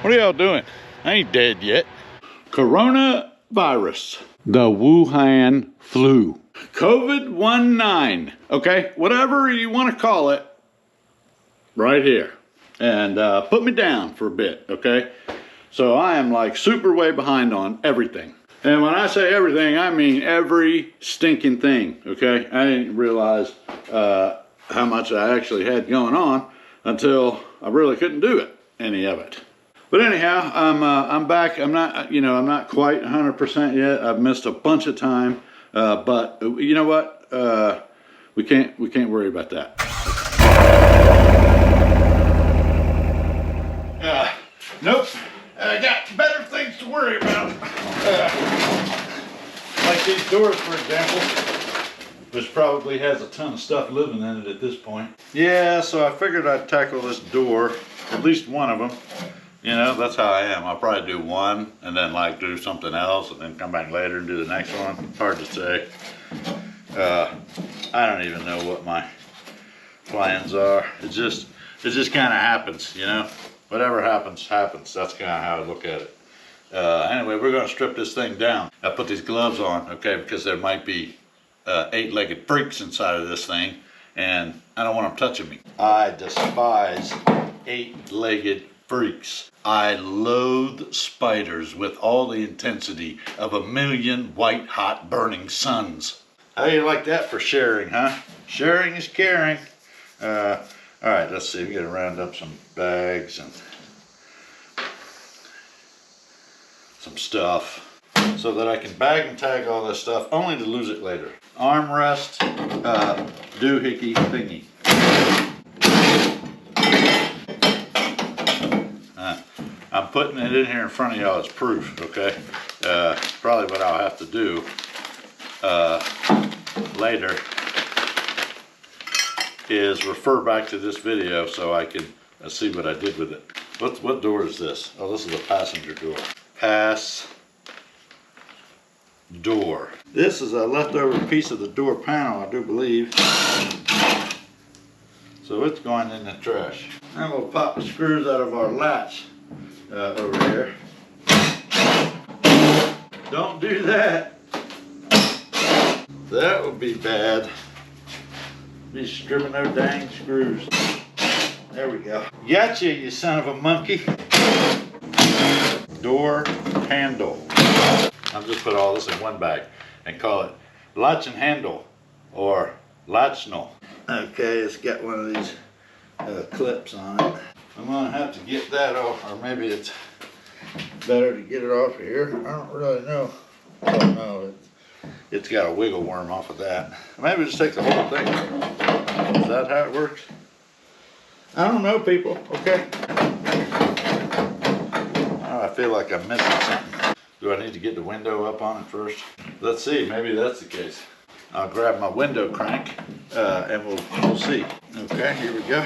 What are y'all doing? I ain't dead yet. Coronavirus. The Wuhan flu. COVID-19. Okay? Whatever you want to call it. Right here. And put me down for a bit. Okay? So I am like super way behind on everything. And when I say everything, I mean every stinking thing. Okay? I didn't realize how much I actually had going on until I really couldn't do it. Any of it. But anyhow, I'm back. I'm not quite 100% yet. I've missed a bunch of time, but you know what? We can't worry about that. Nope. I got better things to worry about. Like these doors, for example, which probably has a ton of stuff living in it at this point. Yeah, so I figured I'd tackle this door, at least one of them. You know, that's how I am. I'll probably do one and then like do something else and then come back later and do the next one. It's hard to say. I don't even know what my plans are. It just kind of happens, you know. Whatever happens, happens. That's kind of how I look at it. Anyway, we're going to strip this thing down. I put these gloves on, okay, because there might be 8-legged freaks inside of this thing, and I don't want them touching me. I despise 8-legged freaks. I loathe spiders with all the intensity of 1,000,000 white-hot burning suns. How do you like that for sharing, huh? Sharing is caring. All right, let's see. We got to round up some bags and some stuff so that I can bag and tag all this stuff, only to lose it later. Armrest, doohickey thingy. I'm putting it in here in front of y'all as proof, okay? Probably what I'll have to do later is refer back to this video so I can see what I did with it. What door is this? Oh, this is a passenger door. Pass door. This is a leftover piece of the door panel, I do believe. So it's going in the trash. I'm going to pop the screws out of our latch over here. Don't do that. That would be bad. Be stripping those dang screws. There we go. Gotcha, you son of a monkey. Door handle. I'll just put all this in one bag and call it latch and handle or latchnal. Okay, it's got one of these clips on it. I'm gonna have to get that off, or maybe it's better to get it off of here. I don't really know. Oh no, it's got a wiggle worm off of that. Maybe just take the whole thing. Is that how it works? I don't know, people. Okay. Oh, I feel like I'm missing something. Do I need to get the window up on it first? Let's see. Maybe that's the case. I'll grab my window crank and we'll see. Okay, here we go.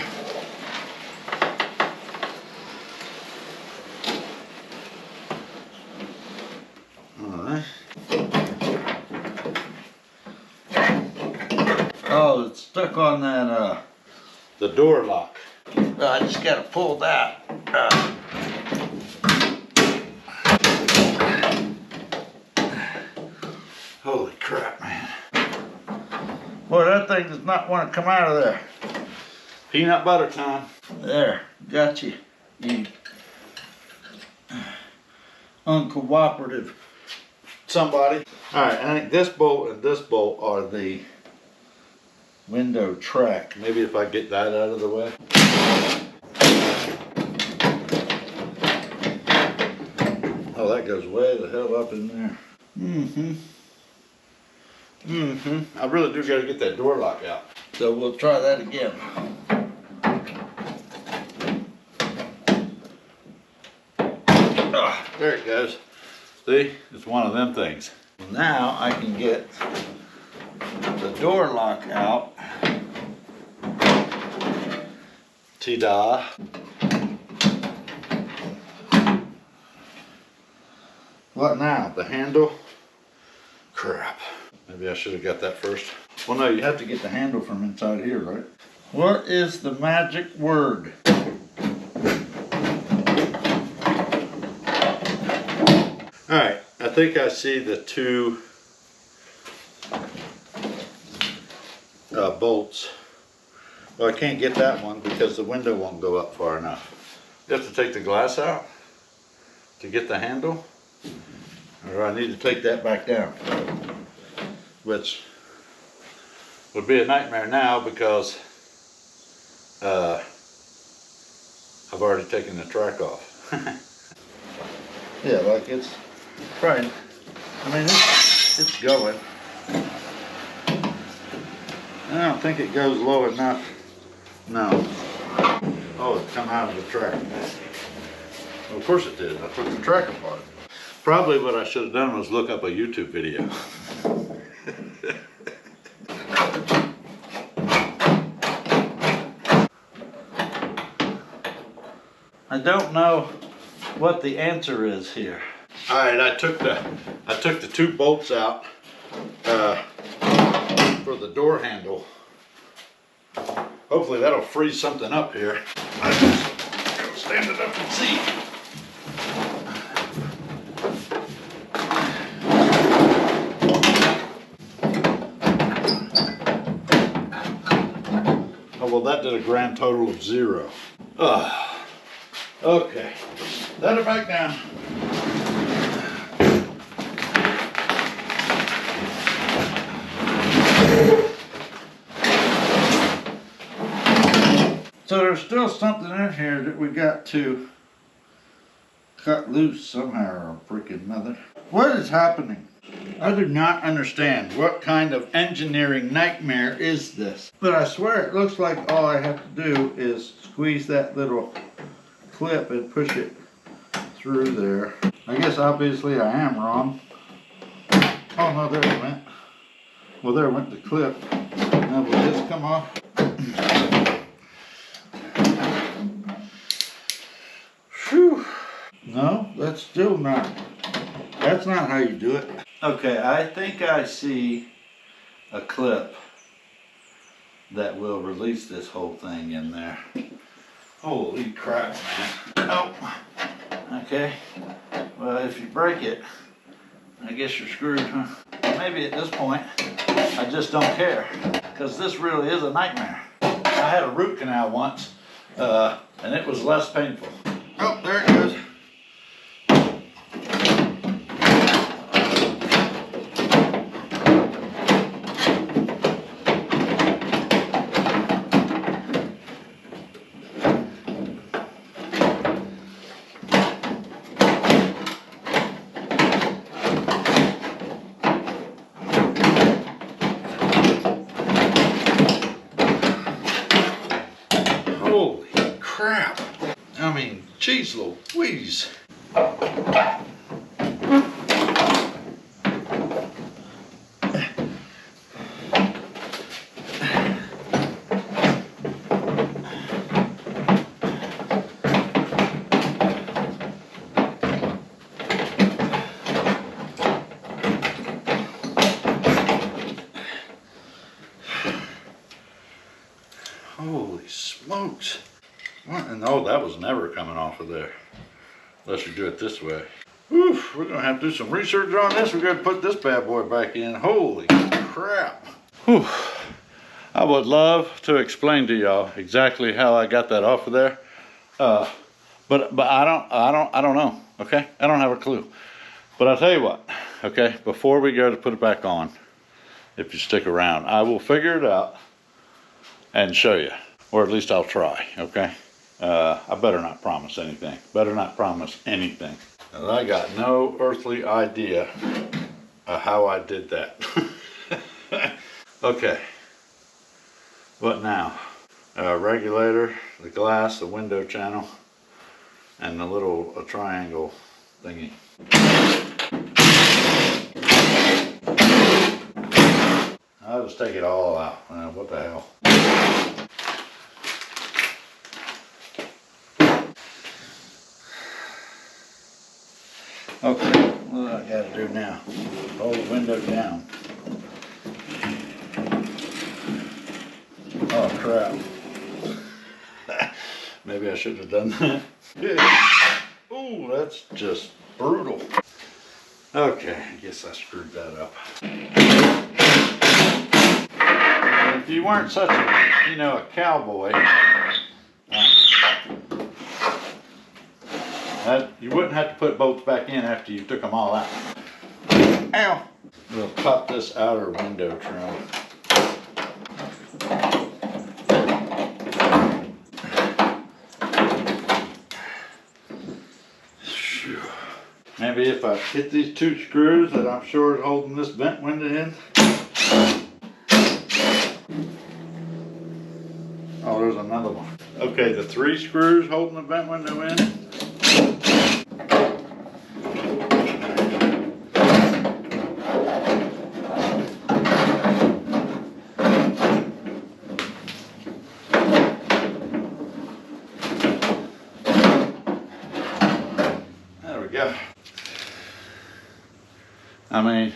Oh, it's stuck on that, the door lock. I just gotta pull that. Holy crap, man. Boy, that thing does not want to come out of there. Peanut butter time. There, got you. You uncooperative somebody. All right, I think this bolt and this bolt are the window track. Maybe if I get that out of the way. Oh, that goes way the hell up in there. I really do got to get that door lock out. So we'll try that again. There it goes. See, it's one of them things. Now I can get the door lock out. Ta-da. What now? The handle? Crap. Maybe I should have got that first. Well, no, you have to get the handle from inside here, right? What is the magic word? think I see the two bolts. Well, I can't get that one because the window won't go up far enough. You have to take the glass out to get the handle, or I need to take that back down, which would be a nightmare now because I've already taken the track off. Yeah, like it's right. I mean, it's going. I don't think it goes low enough. No. Oh, it come out of the track. Well, of course it did. I took the track apart. Probably what I should have done was look up a YouTube video. I don't know what the answer is here. All right, I took the two bolts out for the door handle. Hopefully that'll free something up here. I'm just gonna stand it up and see. Oh, well, that did a grand total of 0. Okay, let it back down. So there's still something in here that we got to cut loose somehow or freaking another. What is happening? I do not understand. What kind of engineering nightmare is this? But I swear it looks like all I have to do is squeeze that little clip and push it through there. I guess obviously I am wrong. Oh no, there it went. Well, there went the clip. Now will this come off? Whew. No, that's still not. That's not how you do it. Okay, I think I see a clip that will release this whole thing in there. Holy crap, man. Oh, okay. Well, if you break it, I guess you're screwed, huh? Maybe at this point, I just don't care, because this really is a nightmare. I had a root canal once, and it was less painful. Oh, there it goes. Holy crap. I mean, geez Louise. Holy smokes. What? And oh, that was never coming off of there. Unless you do it this way. Whew, we're gonna have to do some research on this. We're gonna put this bad boy back in. Holy crap. Whew. I would love to explain to y'all exactly how I got that off of there. But I don't know, okay? I don't have a clue. But I'll tell you what, okay? Before we go to put it back on, if you stick around, I will figure it out and show you, or at least I'll try, okay? I better not promise anything. Better not promise anything. And I got no earthly idea of how I did that. Okay, what now? Regulator, the glass, the window channel, and the little triangle thingy. I'll just take it all out. What the hell? Okay, what do I gotta do now? Hold the window down. Oh crap. Maybe I shouldn't have done that. Yeah. Ooh, that's just brutal. Okay, I guess I screwed that up. If you weren't such a, a cowboy, you wouldn't have to put bolts back in after you took them all out. Ow! We'll pop this outer window trim. Maybe if I hit these 2 screws that I'm sure is holding this vent window in. Oh, there's another one. Okay, the 3 screws holding the vent window in. There we go. I mean,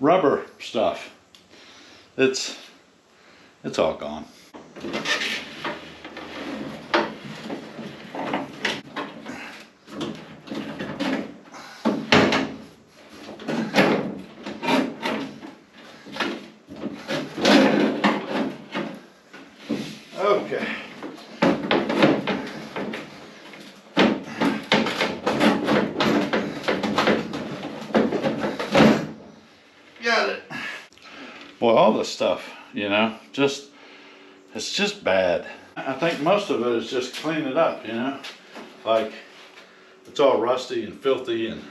rubber stuff. It's all gone. Okay. Got it. Well, all this stuff, it's just bad. I think most of it is just clean it up, like it's all rusty and filthy and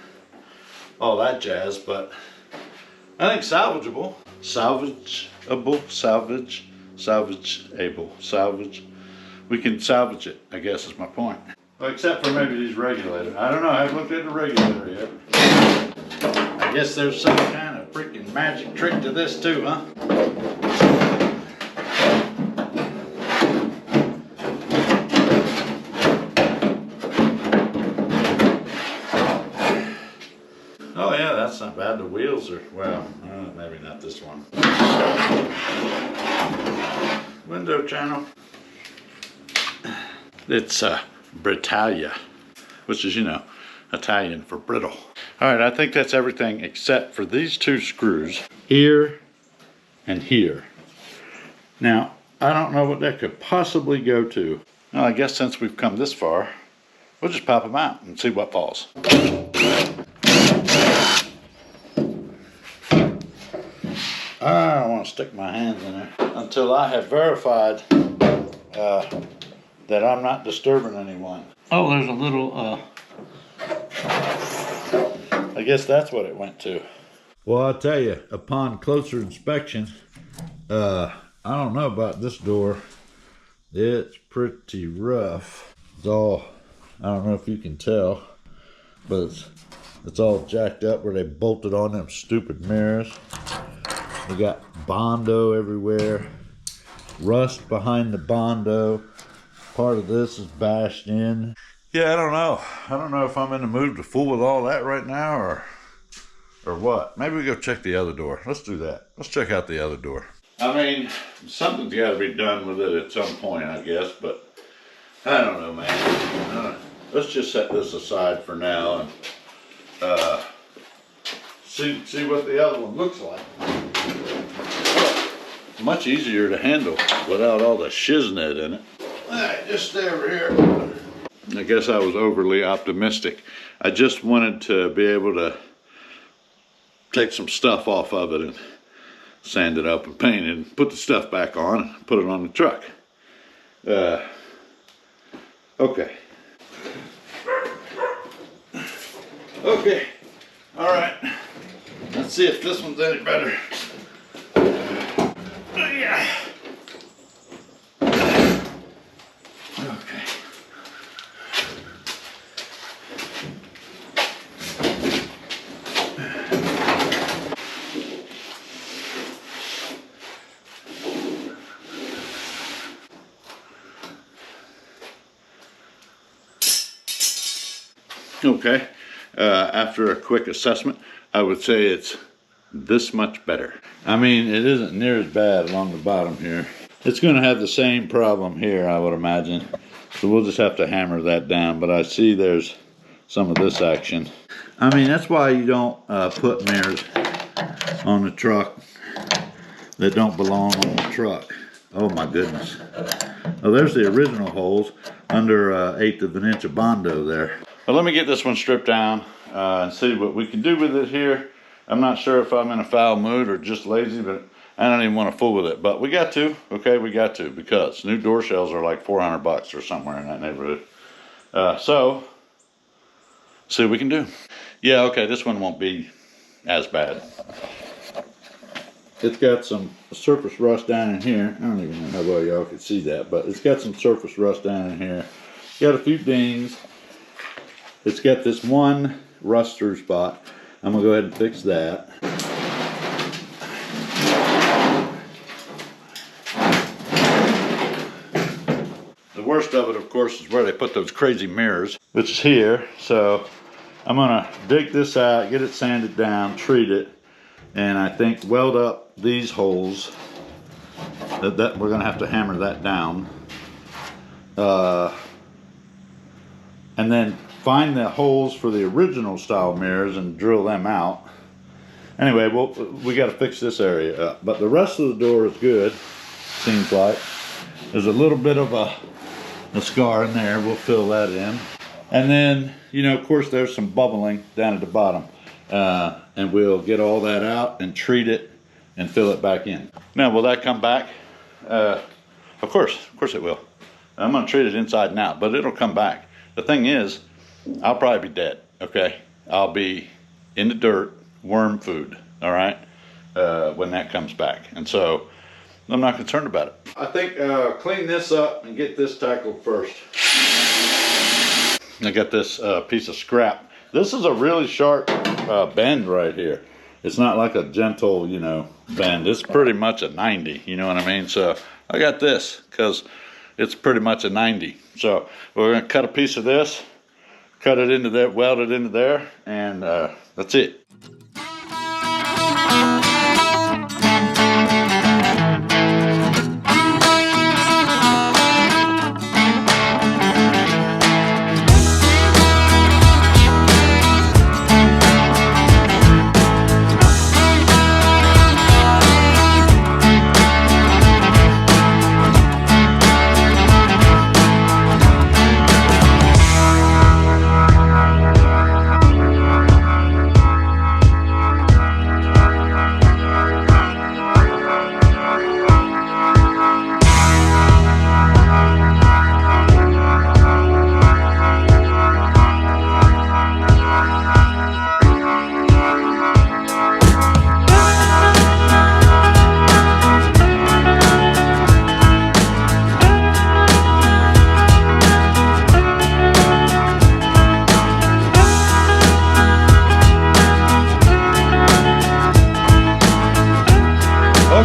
all that jazz, but I think salvageable. We can salvage it, I guess is my point. Well, except for maybe these regulators. I don't know, I haven't looked at the regulator yet. I guess there's some kind of freaking magic trick to this too, huh? Oh yeah, that's not bad. The wheels are, well, maybe not this one. Window channel. It's Britannia, which is, Italian for brittle. All right, I think that's everything except for these 2 screws, here and here. Now, I don't know what that could possibly go to. Well, I guess since we've come this far, we'll just pop them out and see what falls. I don't want to stick my hands in there until I have verified that I'm not disturbing anyone. Oh, there's a little, I guess that's what it went to. Well, I'll tell you, upon closer inspection, I don't know about this door. It's pretty rough. It's all, I don't know if you can tell, but it's all jacked up where they bolted on them stupid mirrors. We got Bondo everywhere, rust behind the Bondo. Part of this is bashed in. Yeah, I don't know. I don't know if I'm in the mood to fool with all that right now or what. Maybe we go check the other door. Let's do that. Let's check out the other door. I mean, something's got to be done with it at some point, I guess, but I don't know, man. Let's just set this aside for now and see what the other one looks like. Much easier to handle without all the shiznit in it. All right, just stay over here. I guess I was overly optimistic. I just wanted to be able to take some stuff off of it and sand it up and paint it and put the stuff back on and put it on the truck. Okay. Okay. All right. Let's see if this one's any better. Yeah. Okay. Okay. After a quick assessment, I would say it's this much better. I mean, it isn't near as bad along the bottom here. It's going to have the same problem here, I would imagine. So we'll just have to hammer that down. But I see there's some of this action. I mean, that's why you don't put mirrors on the truck that don't belong on the truck. Oh my goodness. Oh, there's the original holes under 1/8 of an inch of Bondo there. Well, let me get this one stripped down and see what we can do with it here. I'm not sure if I'm in a foul mood or just lazy, but I don't even want to fool with it. But we got to, okay, we got to, because new door shells are like 400 bucks or somewhere in that neighborhood. So, see what we can do. Yeah, okay, this one won't be as bad. It's got some surface rust down in here. I don't even know how well y'all can see that, but it's got some surface rust down in here. Got a few dings. It's got this one rust through spot. I'm gonna go ahead and fix that. The worst of it, of course, is where they put those crazy mirrors, which is here. So I'm gonna dig this out, get it sanded down, treat it, and I think weld up these holes. That we're gonna have to hammer that down, and then find the holes for the original style mirrors and drill them out. Anyway, we got to fix this area up, but the rest of the door is good. Seems like there's a little bit of a scar in there. We'll fill that in, and then, you know, of course, there's some bubbling down at the bottom, and we'll get all that out and treat it and fill it back in. Now, will that come back? Of course it will. I'm gonna treat it inside and out, but it'll come back. The thing is, I'll probably be dead, okay? I'll be in the dirt, worm food, all right? When that comes back. And so, I'm not concerned about it. I think clean this up and get this tackled first. I got this piece of scrap. This is a really sharp bend right here. It's not like a gentle, you know, bend. It's pretty much a 90, you know what I mean? So I got this because it's pretty much a 90. So we're gonna cut a piece of this, cut it into there, weld it into there, and that's it.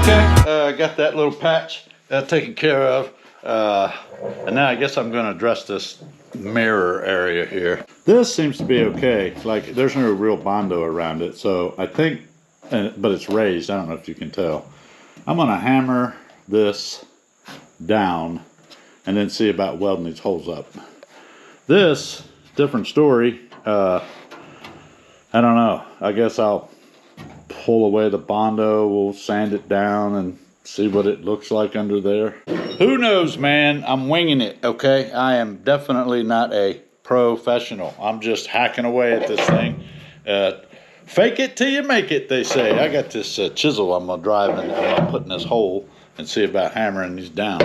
Okay, got that little patch taken care of, and now I guess I'm going to address this mirror area here. This seems to be okay. Like, there's no real Bondo around it, so I think, but it's raised. I don't know if you can tell. I'm going to hammer this down and then see about welding these holes up. This, different story. I don't know. I guess I'll pull away the Bondo, we'll sand it down and see what it looks like under there. Who knows, man? I'm winging it, okay? I am definitely not a professional. I'm just hacking away at this thing. Fake it till you make it, they say. I got this chisel I'm gonna drive and I'm gonna put in this hole and see about hammering these down.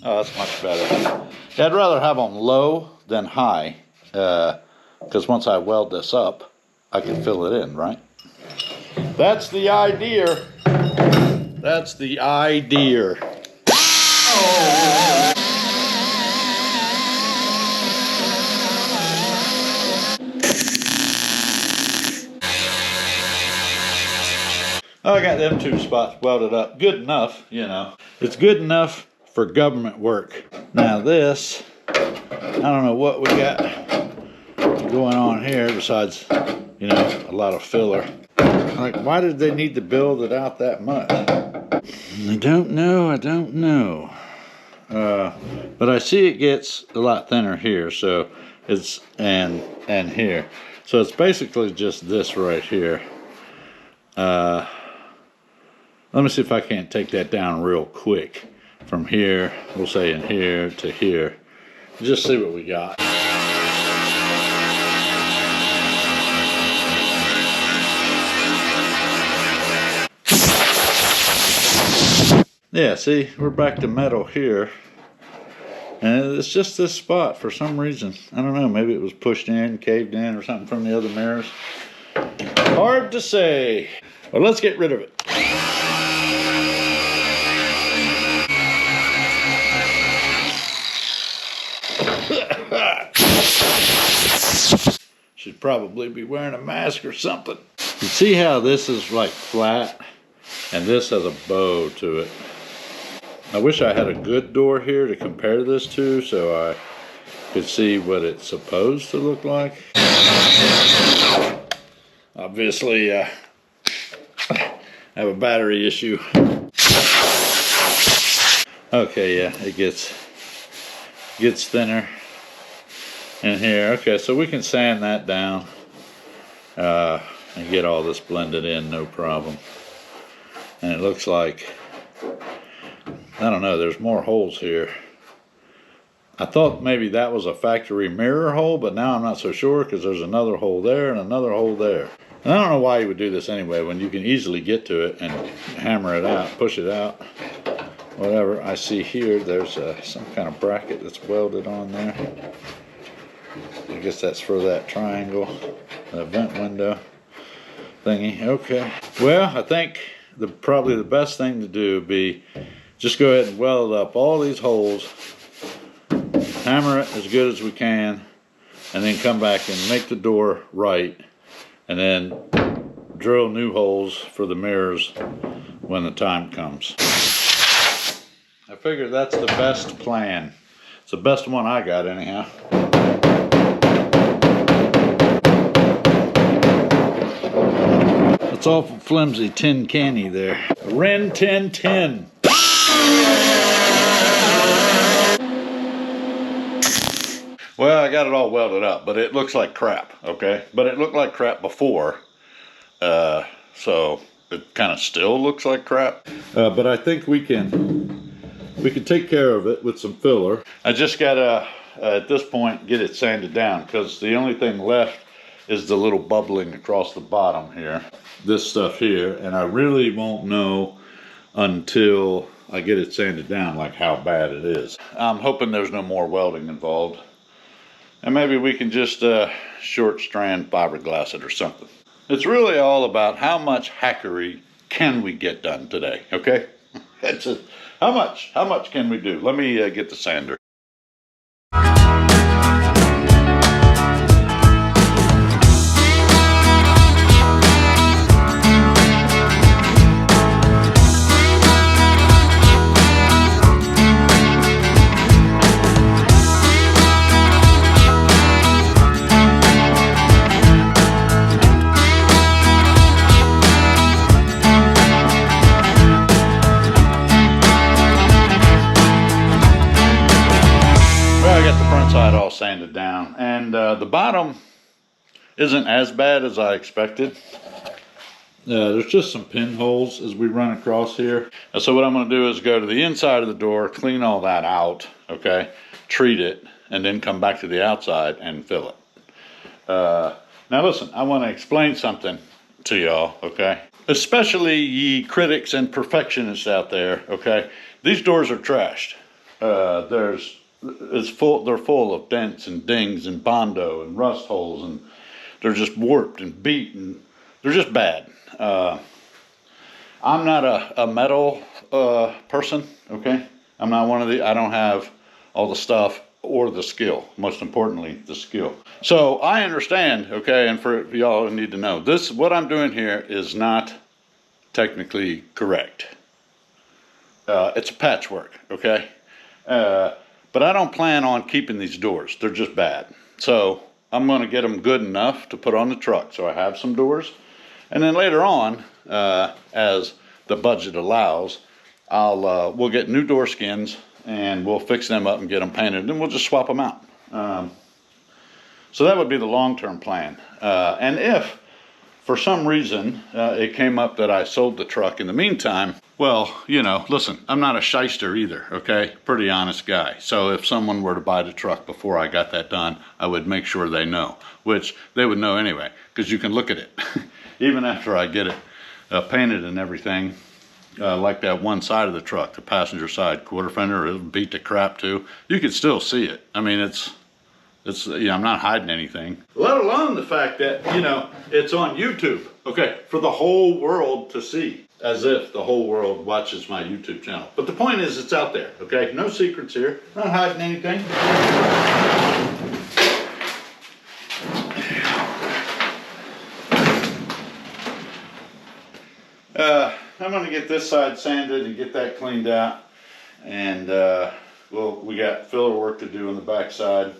Oh, that's much better. Yeah, I'd rather have them low than high, because once I weld this up, I can fill it in, right? That's the idea. That's the idea. I got them two spots welded up. Good enough, you know. It's good enough for government work. Now this, I don't know what we got going on here besides, you know, a lot of filler. Like, why did they need to build it out that much? I don't know. but I see it gets a lot thinner here, so it's, and here. So it's basically just this right here. Let me see if I can't take that down real quick. From here, we'll say in here to here. Just see what we got. Yeah, see, we're back to metal here. And it's just this spot for some reason. I don't know, maybe it was pushed in, caved in, or something from the other mirrors. Hard to say. Well, let's get rid of it. Should probably be wearing a mask or something. You see how this is like flat and this has a bow to it. I wish I had a good door here to compare this to so I could see what it's supposed to look like. Obviously, I have a battery issue. Okay, yeah, it gets thinner in here. Okay, so we can sand that down and get all this blended in, no problem. And it looks like, I don't know, there's more holes here. I thought maybe that was a factory mirror hole, but now I'm not so sure because there's another hole there and another hole there. And I don't know why you would do this anyway when you can easily get to it and hammer it out, push it out, whatever. I see here there's some kind of bracket that's welded on there. I guess that's for that triangle, the vent window thingy. Okay. Well, I think probably the best thing to do would be just go ahead and weld up all these holes, hammer it as good as we can, and then come back and make the door right, and then drill new holes for the mirrors when the time comes. I figure that's the best plan. It's the best one I got anyhow. It's awful flimsy tin canny there. Ren 1010. Well, I got it all welded up, but it looks like crap, okay? But it looked like crap before, so it kind of still looks like crap. But I think we can take care of it with some filler. I just gotta, at this point, get it sanded down because the only thing left is the little bubbling across the bottom here. This stuff here, and I really won't know until I get it sanded down like how bad it is. I'm hoping there's no more welding involved. And maybe we can just short strand fiberglass it or something. It's really all about how much hackery can we get done today, okay? It's just, how much can we do? Let me get the sander. Side all sanded down, and the bottom isn't as bad as I expected. There's just some pinholes as we run across here. So what I'm going to do is go to the inside of the door, clean all that out, okay, treat it, and then come back to the outside and fill it. Now listen, I want to explain something to y'all, okay, especially ye critics and perfectionists out there, okay. These doors are trashed. They're full of dents and dings and bondo and rust holes, and they're just warped and beat, and they're just bad. I'm not a metal person, okay? I'm not one of the, I don't have all the stuff or the skill, most importantly, the skill. So I understand, okay, and for y'all who need to know, what I'm doing here is not technically correct. It's a patchwork, okay? But I don't plan on keeping these doors. They're just bad. So I'm going to get them good enough to put on the truck. So I have some doors. And then later on, as the budget allows, we'll get new door skins and we'll fix them up and get them painted, and we'll just swap them out. So that would be the long-term plan. And if for some reason it came up that I sold the truck in the meantime, well, you know, listen, I'm not a shyster either, okay? Pretty honest guy. So if someone were to buy the truck before I got that done, I would make sure they know, which they would know anyway, because you can look at it. Even after I get it painted and everything, like that one side of the truck, the passenger side quarter fender, it'll beat the crap too. You can still see it. I mean, it's you know, I'm not hiding anything. Let alone the fact that, you know, it's on YouTube, okay, for the whole world to see. As if the whole world watches my YouTube channel. But the point is, it's out there, okay? No secrets here. Not hiding anything. I'm gonna get this side sanded and get that cleaned out. And we got filler work to do on the back side.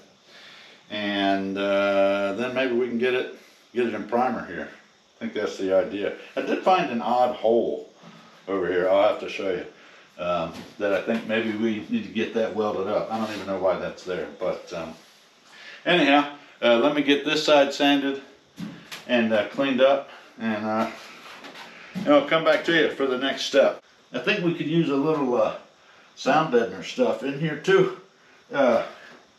And then maybe we can get it in primer here. I think that's the idea. I did find an odd hole over here. I'll have to show you. That I think maybe we need to get that welded up. I don't even know why that's there. But anyhow, let me get this side sanded and cleaned up. And I'll come back to you for the next step. I think we could use a little sound deadener stuff in here too.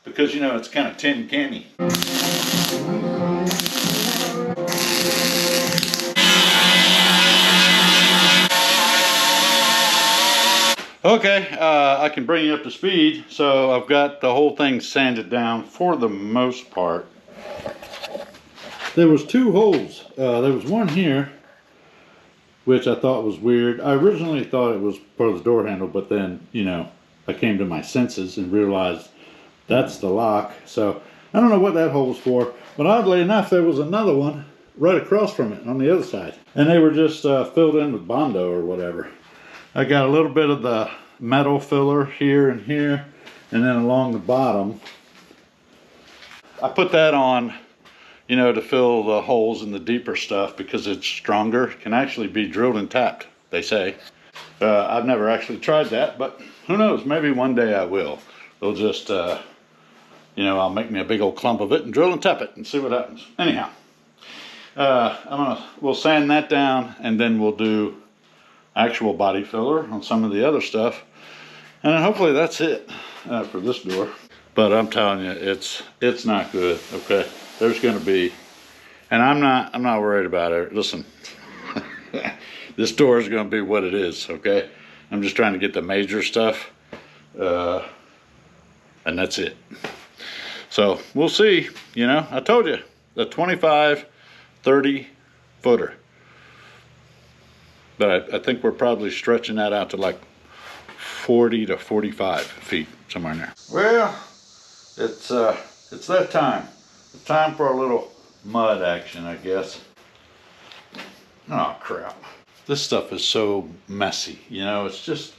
Because, you know, it's kind of tin canny. Okay, I can bring you up to speed. So I've got the whole thing sanded down for the most part. There was two holes. There was one here, which I thought was weird. I originally thought it was part of the door handle, but then, you know, I came to my senses and realized that's the lock. So I don't know what that hole was for, but oddly enough, there was another one right across from it on the other side. And they were just filled in with Bondo or whatever. I got a little bit of the metal filler here and here, and then along the bottom. I put that on, you know, to fill the holes in the deeper stuff because it's stronger. It can actually be drilled and tapped, they say. I've never actually tried that, but who knows, maybe one day I will. They'll just, you know, I'll make me a big old clump of it and drill and tap it and see what happens. Anyhow, we'll sand that down, and then we'll do actual body filler on some of the other stuff, and then hopefully that's it for this door. But I'm telling you, it's not good. Okay, there's going to be, and I'm not worried about it. Listen, this door is going to be what it is. Okay, I'm just trying to get the major stuff, and that's it. So we'll see. You know, I told you, the 25-30 footer. But I think we're probably stretching that out to like 40 to 45 feet, somewhere in there. Well, it's that time. It's time for a little mud action, I guess. Oh crap! This stuff is so messy. You know, it's just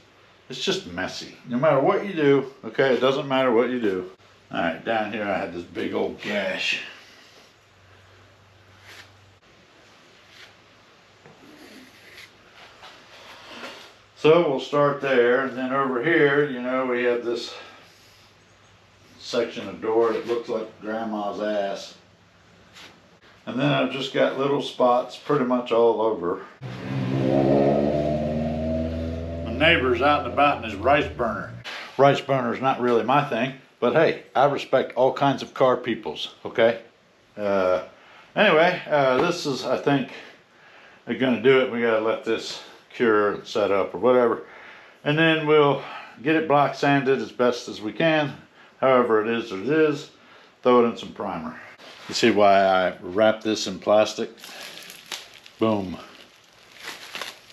messy. No matter what you do, okay, it doesn't matter what you do. All right, down here I had this big old gash. So we'll start there, and then over here, you know, we have this section of door that looks like grandma's ass. And then I've just got little spots pretty much all over. My neighbor's out and about in his rice burner. Rice burner's not really my thing, but hey, I respect all kinds of car peoples, okay? Anyway, this is, I think, they're gonna do it. We gotta let this cure and set up or whatever, and then we'll get it block sanded as best as we can. However it is, throw it in some primer. You see why I wrap this in plastic? Boom.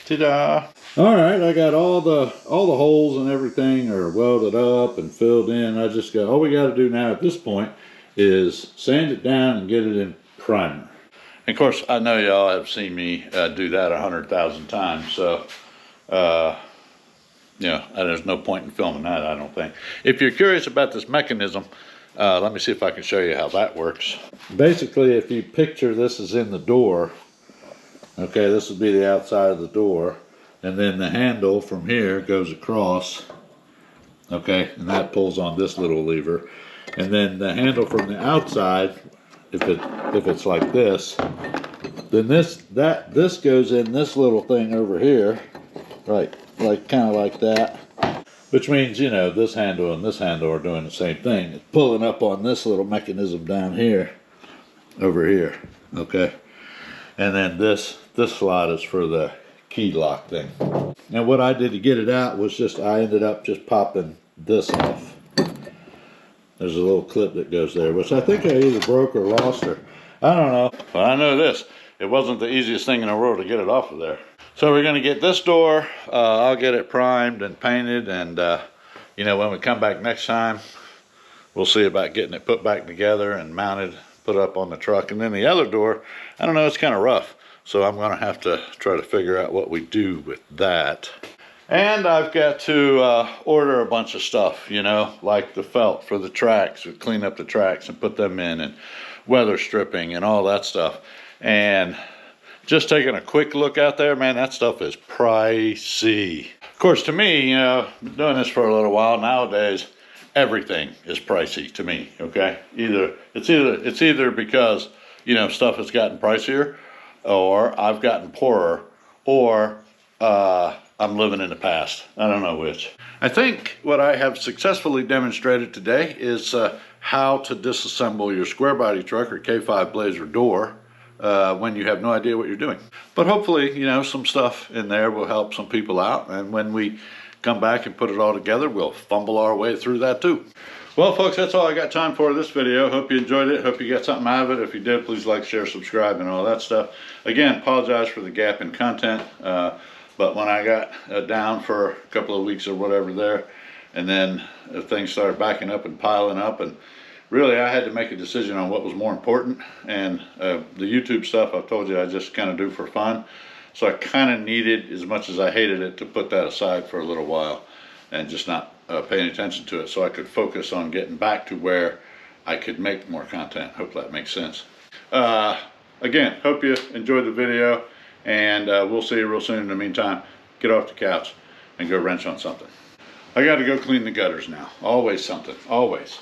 Ta-da! All right, I got all the holes and everything are welded up and filled in. I just got, all we got to do now at this point is sand it down and get it in primer. And of course, I know y'all have seen me do that 100,000 times, so you know, there's no point in filming that, I don't think. If you're curious about this mechanism, let me see if I can show you how that works. Basically, if you picture this is in the door, okay, this would be the outside of the door, and then the handle from here goes across, okay, and that pulls on this little lever. And then the handle from the outside, if it's like this, then this goes in this little thing over here, right, like kind of like that. Which means, you know, this handle and this handle are doing the same thing. It's pulling up on this little mechanism down here, over here, okay? And then this slot is for the key lock thing. And what I did to get it out was I ended up just popping this off. There's a little clip that goes there, which I think I either broke or lost her. I don't know. But I know this. It wasn't the easiest thing in the world to get it off of there. So we're going to get this door. I'll get it primed and painted, and you know, when we come back next time, we'll see about getting it put back together and mounted, put up on the truck. And then the other door, I don't know, it's kind of rough, so I'm going to have to try to figure out what we do with that. And I've got to order a bunch of stuff, you know, like the felt for the tracks, or clean up the tracks and put them in, and weather stripping and all that stuff. And just taking a quick look out there, man, that stuff is pricey. Of course, to me, you know, been doing this for a little while, nowadays, everything is pricey to me, okay? It's either because, you know, stuff has gotten pricier, or I've gotten poorer, or I'm living in the past. I don't know which. I think what I have successfully demonstrated today is how to disassemble your square body truck or K5 Blazer door when you have no idea what you're doing. But hopefully, you know, some stuff in there will help some people out, and when we come back and put it all together, we'll fumble our way through that too. Well, folks, that's all I got time for this video. Hope you enjoyed it. Hope you got something out of it. If you did, please like, share, subscribe, and all that stuff. Again, apologize for the gap in content, but when I got down for a couple of weeks or whatever there, and then things started backing up and piling up, and really, I had to make a decision on what was more important, and the YouTube stuff I've told you I just kind of do for fun. So I kind of needed, as much as I hated it, to put that aside for a little while and just not paying attention to it, so I could focus on getting back to where I could make more content. Hope that makes sense. Again, hope you enjoyed the video, and we'll see you real soon. In the meantime, get off the couch and go wrench on something. I got to go clean the gutters now. Always something, always.